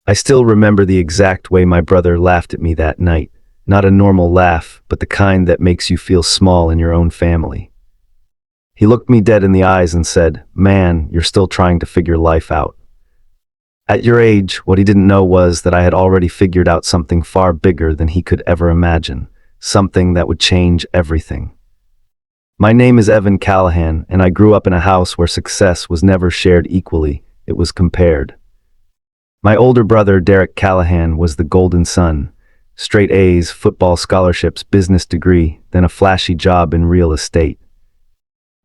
I still remember the exact way my brother laughed at me that night. Not a normal laugh, but the kind that makes you feel small in your own family. He looked me dead in the eyes and said, "Man, you're still trying to figure life out." At your age, what he didn't know was that I had already figured out something far bigger than he could ever imagine, something that would change everything. My name is Evan Callahan, and I grew up in a house where success was never shared equally, it was compared. My older brother, Derek Callahan, was the golden son. Straight A's, football scholarships, business degree, then a flashy job in real estate.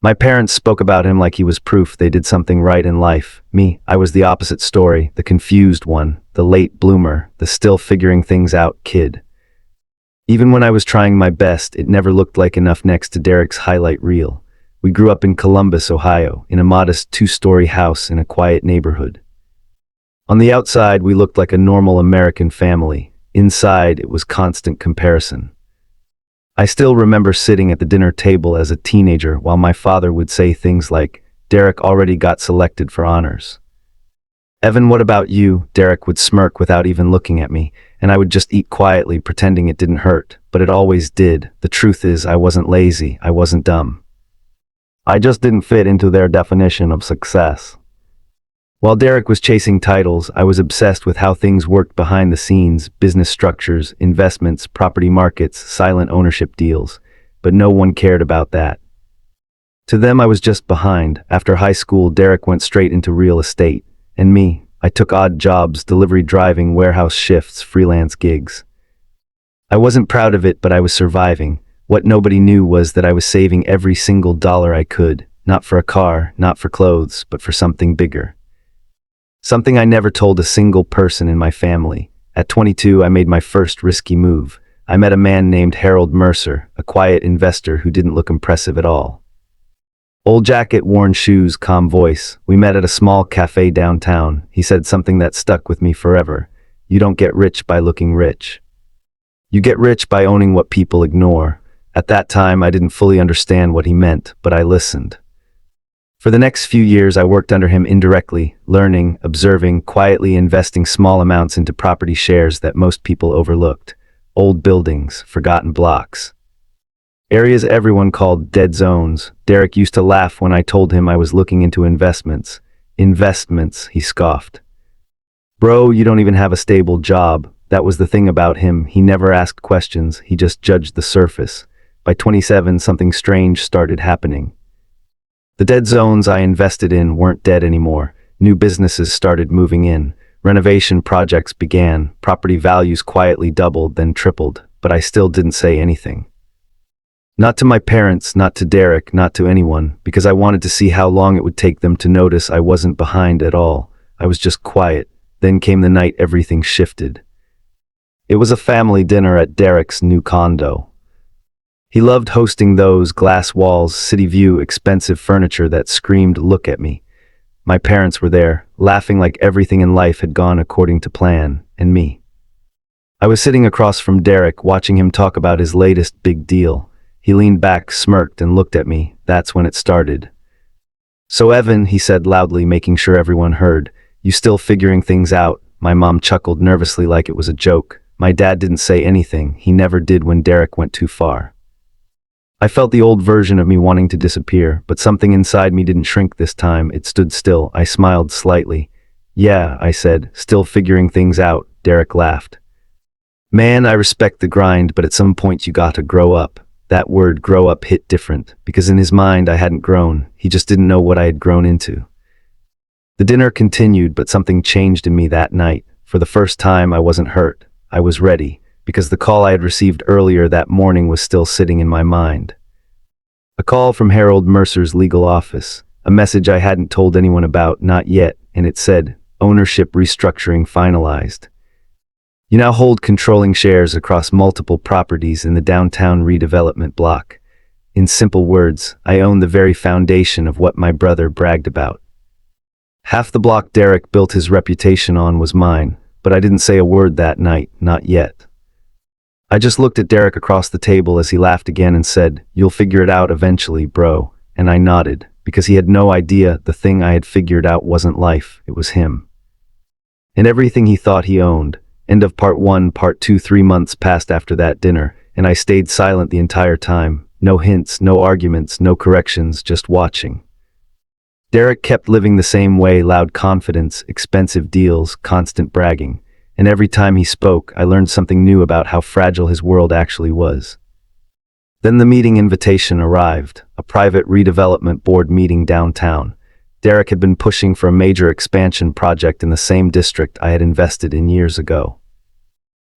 My parents spoke about him like he was proof they did something right in life. Me, I was the opposite story, the confused one, the late bloomer, the still figuring things out kid. Even when I was trying my best, it never looked like enough next to Derek's highlight reel. We grew up in Columbus, Ohio, in a modest two-story house in a quiet neighborhood. On the outside, we looked like a normal American family. Inside, it was constant comparison. I still remember sitting at the dinner table as a teenager while my father would say things like, "Derek already got selected for honors." "Evan, what about you?" Derek would smirk without even looking at me, and I would just eat quietly, pretending it didn't hurt, but it always did. The truth is, I wasn't lazy, I wasn't dumb. I just didn't fit into their definition of success. While Derek was chasing titles, I was obsessed with how things worked behind the scenes, business structures, investments, property markets, silent ownership deals. But no one cared about that. To them, I was just behind. After high school, Derek went straight into real estate. And me, I took odd jobs, delivery driving, warehouse shifts, freelance gigs. I wasn't proud of it, but I was surviving. What nobody knew was that I was saving every single dollar I could, not for a car, not for clothes, but for something bigger. Something I never told a single person in my family. At 22, I made my first risky move. I met a man named Harold Mercer, a quiet investor who didn't look impressive at all. Old jacket, worn shoes, calm voice. We met at a small cafe downtown. He said something that stuck with me forever. "You don't get rich by looking rich. You get rich by owning what people ignore." At that time, I didn't fully understand what he meant, but I listened. For the next few years, I worked under him indirectly, learning, observing, quietly investing small amounts into property shares that most people overlooked. Old buildings, forgotten blocks. Areas everyone called dead zones. Derek used to laugh when I told him I was looking into investments. "Investments," he scoffed. "Bro, you don't even have a stable job." That was the thing about him. He never asked questions, he just judged the surface. By 27, something strange started happening. The dead zones I invested in weren't dead anymore. New businesses started moving in. Renovation projects began. Property values quietly doubled, then tripled, but I still didn't say anything. Not to my parents, not to Derek, not to anyone, because I wanted to see how long it would take them to notice I wasn't behind at all. I was just quiet. Then came the night everything shifted. It was a family dinner at Derek's new condo. He loved hosting those, glass walls, city view, expensive furniture that screamed, "Look at me." My parents were there, laughing like everything in life had gone according to plan, and me. I was sitting across from Derek, watching him talk about his latest big deal. He leaned back, smirked, and looked at me. That's when it started. "So Evan," he said loudly, making sure everyone heard, "you still figuring things out?" My mom chuckled nervously like it was a joke. My dad didn't say anything. He never did when Derek went too far. I felt the old version of me wanting to disappear, but something inside me didn't shrink this time. It stood still. I smiled slightly. "Yeah," I said, "still figuring things out." Derek laughed. "Man, I respect the grind, but at some point you gotta grow up." That word grow up hit different, because in his mind I hadn't grown. He just didn't know what I had grown into. The dinner continued, but something changed in me that night. For the first time, I wasn't hurt. I was ready, because the call I had received earlier that morning was still sitting in my mind. A call from Harold Mercer's legal office, a message I hadn't told anyone about, not yet, and it said, "Ownership restructuring finalized. You now hold controlling shares across multiple properties in the downtown redevelopment block." In simple words, I own the very foundation of what my brother bragged about. Half the block Derek built his reputation on was mine, but I didn't say a word that night, not yet. I just looked at Derek across the table as he laughed again and said, "You'll figure it out eventually, bro." And I nodded, because he had no idea the thing I had figured out wasn't life, it was him. and everything he thought he owned. End of part 1. Part 2. 3 months passed after that dinner, and I stayed silent the entire time. No hints, no arguments, no corrections, just watching. Derek kept living the same way, loud confidence, expensive deals, constant bragging. And every time he spoke, I learned something new about how fragile his world actually was. Then the meeting invitation arrived, a private redevelopment board meeting downtown. Derek had been pushing for a major expansion project in the same district I had invested in years ago.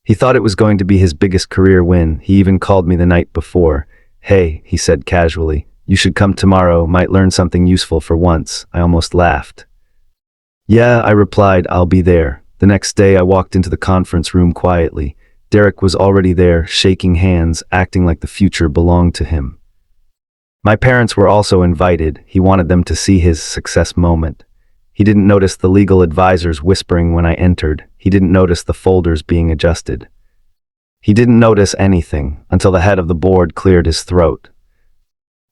He thought it was going to be his biggest career win. He even called me the night before. "Hey," he said casually, "you should come tomorrow, might learn something useful for once." I almost laughed. "Yeah," I replied, "I'll be there." The next day I walked into the conference room quietly. Derek was already there, shaking hands, acting like the future belonged to him. My parents were also invited. He wanted them to see his success moment. He didn't notice the legal advisors whispering when I entered. He didn't notice the folders being adjusted. He didn't notice anything until the head of the board cleared his throat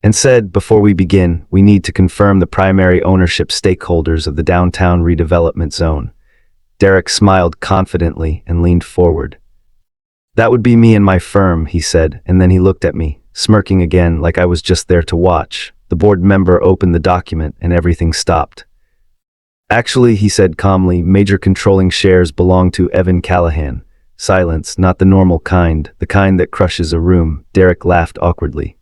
and said, "Before we begin, we need to confirm the primary ownership stakeholders of the downtown redevelopment zone." Derek smiled confidently and leaned forward. "That would be me and my firm," he said, and then he looked at me, smirking again like I was just there to watch. The board member opened the document and everything stopped. "Actually," he said calmly, "major controlling shares belong to Evan Callahan." Silence, not the normal kind, the kind that crushes a room. Derek laughed awkwardly.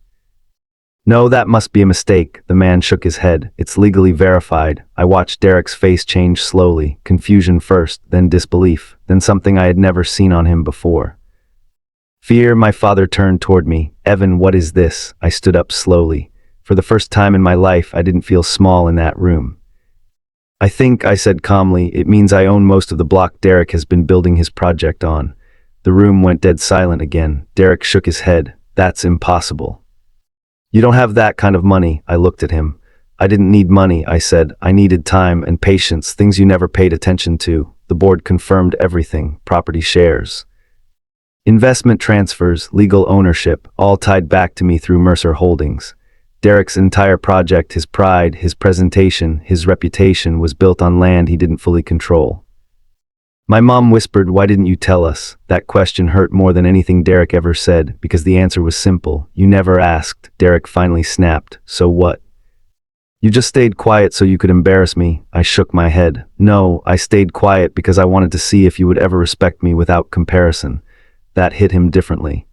"No, that must be a mistake." The man shook his head. "It's legally verified." I watched Derek's face change slowly, confusion first, then disbelief, then something I had never seen on him before. Fear. My father turned toward me. "Evan, what is this?" I stood up slowly. For the first time in my life, I didn't feel small in that room. "I think," I said calmly, "it means I own most of the block Derek has been building his project on." The room went dead silent again. Derek shook his head. "That's impossible. You don't have that kind of money." I looked at him. "I didn't need money," I said. "I needed time and patience, things you never paid attention to." The board confirmed everything: property shares, investment transfers, legal ownership, all tied back to me through Mercer Holdings. Derek's entire project, his pride, his presentation, his reputation was built on land he didn't fully control. My mom whispered, "Why didn't you tell us?" That question hurt more than anything Derek ever said, because the answer was simple. "You never asked." Derek finally snapped. "So what? You just stayed quiet so you could embarrass me?" I shook my head. "No, I stayed quiet because I wanted to see if you would ever respect me without comparison." That hit him differently.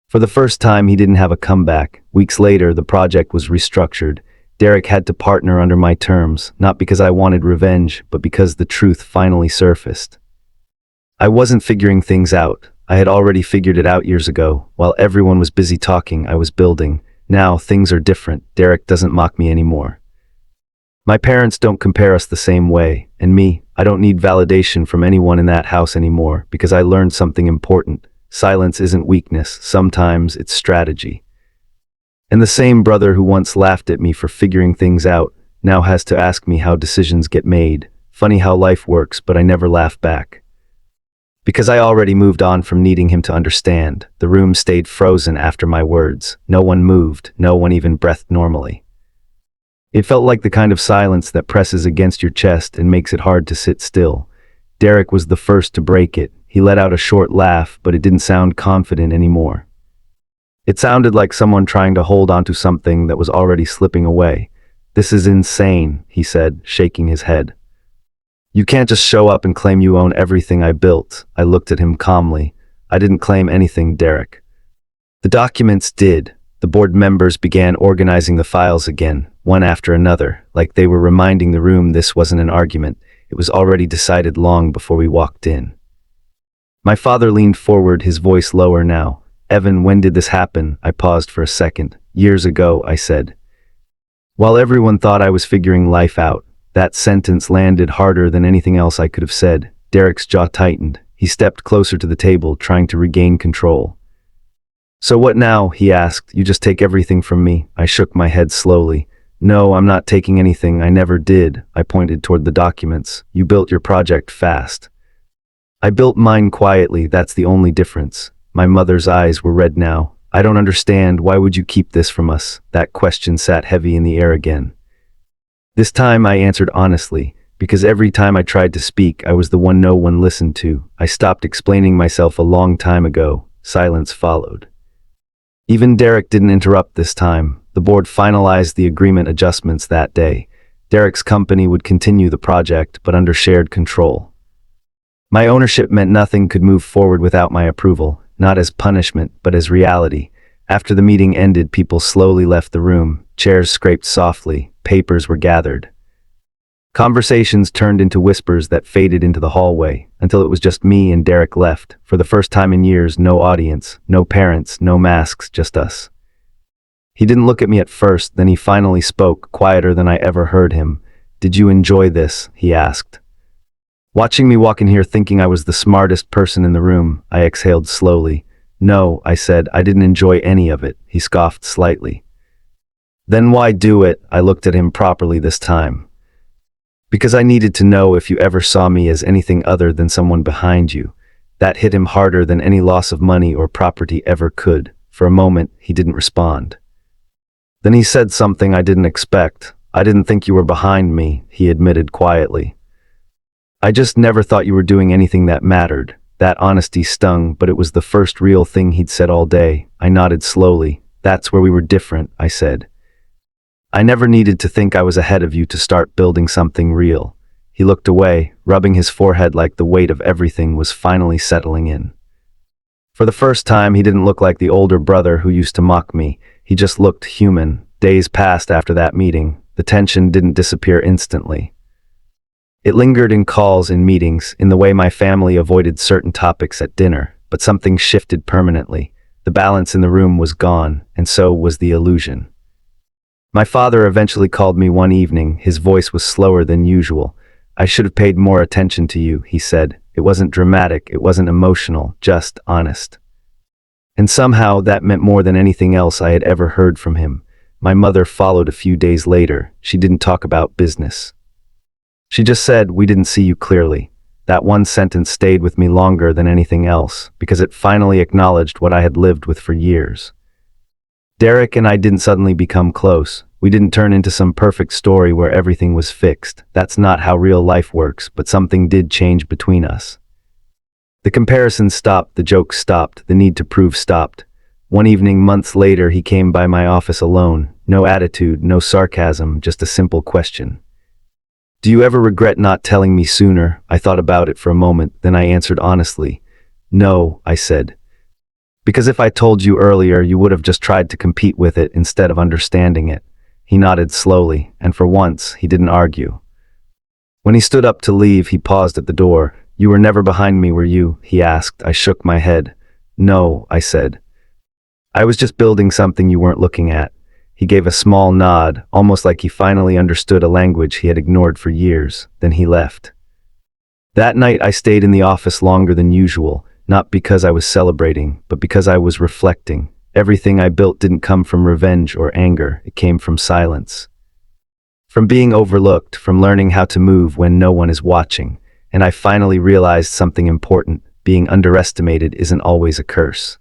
For the first time, he didn't have a comeback. Weeks later, the project was restructured. Derek had to partner under my terms, not because I wanted revenge, but because the truth finally surfaced. I wasn't figuring things out. I had already figured it out years ago. While everyone was busy talking, I was building. Now, things are different. Derek doesn't mock me anymore. My parents don't compare us the same way, and me, I don't need validation from anyone in that house anymore, because I learned something important. Silence isn't weakness, sometimes it's strategy. And the same brother who once laughed at me for figuring things out now has to ask me how decisions get made. Funny how life works, but I never laugh back. Because I already moved on from needing him to understand. The room stayed frozen after my words. No one moved, no one even breathed normally. It felt like the kind of silence that presses against your chest and makes it hard to sit still. Derek was the first to break it. He let out a short laugh, but it didn't sound confident anymore. It sounded like someone trying to hold onto something that was already slipping away. "This is insane," he said, shaking his head. "You can't just show up and claim you own everything I built." I looked at him calmly. "I didn't claim anything, Derek. The documents did." The board members began organizing the files again, one after another, like they were reminding the room this wasn't an argument. It was already decided long before we walked in. My father leaned forward, his voice lower now. "Evan, when did this happen?" I paused for a second. "Years ago," I said. While everyone thought I was figuring life out, that sentence landed harder than anything else I could have said. Derek's jaw tightened. He stepped closer to the table, trying to regain control. "So what now?" he asked. "You just take everything from me?" I shook my head slowly. "No, I'm not taking anything. I never did." I pointed toward the documents. "You built your project fast. I built mine quietly. That's the only difference." My mother's eyes were red now. "I don't understand. Why would you keep this from us?" That question sat heavy in the air again. This time I answered honestly, because every time I tried to speak, I was the one no one listened to. I stopped explaining myself a long time ago. Silence followed. Even Derek didn't interrupt this time. The board finalized the agreement adjustments that day. Derek's company would continue the project, but under shared control. My ownership meant nothing could move forward without my approval, not as punishment, but as reality. After the meeting ended, people slowly left the room. Chairs scraped softly. Papers were gathered. Conversations turned into whispers that faded into the hallway, until it was just me and Derek left. For the first time in years, no audience, no parents, no masks, just us. He didn't look at me at first, then he finally spoke, quieter than I ever heard him. "Did you enjoy this?" he asked. Watching me walk in here thinking I was the smartest person in the room, I exhaled slowly. "No," I said, "I didn't enjoy any of it." He scoffed slightly. "Then why do it?" I looked at him properly this time. "Because I needed to know if you ever saw me as anything other than someone behind you." That hit him harder than any loss of money or property ever could. For a moment, he didn't respond. Then he said something I didn't expect. "I didn't think you were behind me," he admitted quietly. "I just never thought you were doing anything that mattered." That honesty stung, but it was the first real thing he'd said all day. I nodded slowly. "That's where we were different," I said. "I never needed to think I was ahead of you to start building something real." He looked away, rubbing his forehead like the weight of everything was finally settling in. For the first time, he didn't look like the older brother who used to mock me. He just looked human. Days passed after that meeting. The tension didn't disappear instantly. It lingered in calls and meetings, in the way my family avoided certain topics at dinner, but something shifted permanently. The balance in the room was gone, and so was the illusion. My father eventually called me one evening. His voice was slower than usual. "I should have paid more attention to you," he said. It wasn't dramatic, it wasn't emotional, just honest. And somehow that meant more than anything else I had ever heard from him. My mother followed a few days later. She didn't talk about business. She just said, "We didn't see you clearly." That one sentence stayed with me longer than anything else, because it finally acknowledged what I had lived with for years. Derek and I didn't suddenly become close. We didn't turn into some perfect story where everything was fixed. That's not how real life works, but something did change between us. The comparison stopped, the jokes stopped, the need to prove stopped. One evening, months later, he came by my office alone. No attitude, no sarcasm, just a simple question. "Do you ever regret not telling me sooner?" I thought about it for a moment, then I answered honestly. "No," I said. "Because if I told you earlier, you would have just tried to compete with it instead of understanding it." He nodded slowly, and for once, he didn't argue. When he stood up to leave, he paused at the door. "You were never behind me, were you?" he asked. I shook my head. "No," I said. "I was just building something you weren't looking at." He gave a small nod, almost like he finally understood a language he had ignored for years. Then he left. That night, I stayed in the office longer than usual, not because I was celebrating, but because I was reflecting. Everything I built didn't come from revenge or anger, it came from silence. From being overlooked, from learning how to move when no one is watching. And I finally realized something important. Being underestimated isn't always a curse.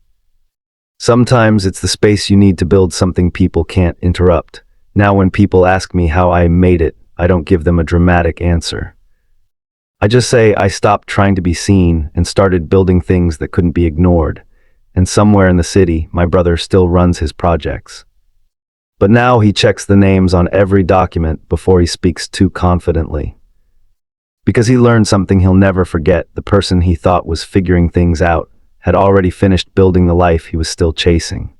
Sometimes it's the space you need to build something people can't interrupt. Now when people ask me how I made it, I don't give them a dramatic answer. I just say I stopped trying to be seen and started building things that couldn't be ignored. And somewhere in the city, my brother still runs his projects. But now he checks the names on every document before he speaks too confidently. Because he learned something he'll never forget. The person he thought was figuring things out had already finished building the life he was still chasing.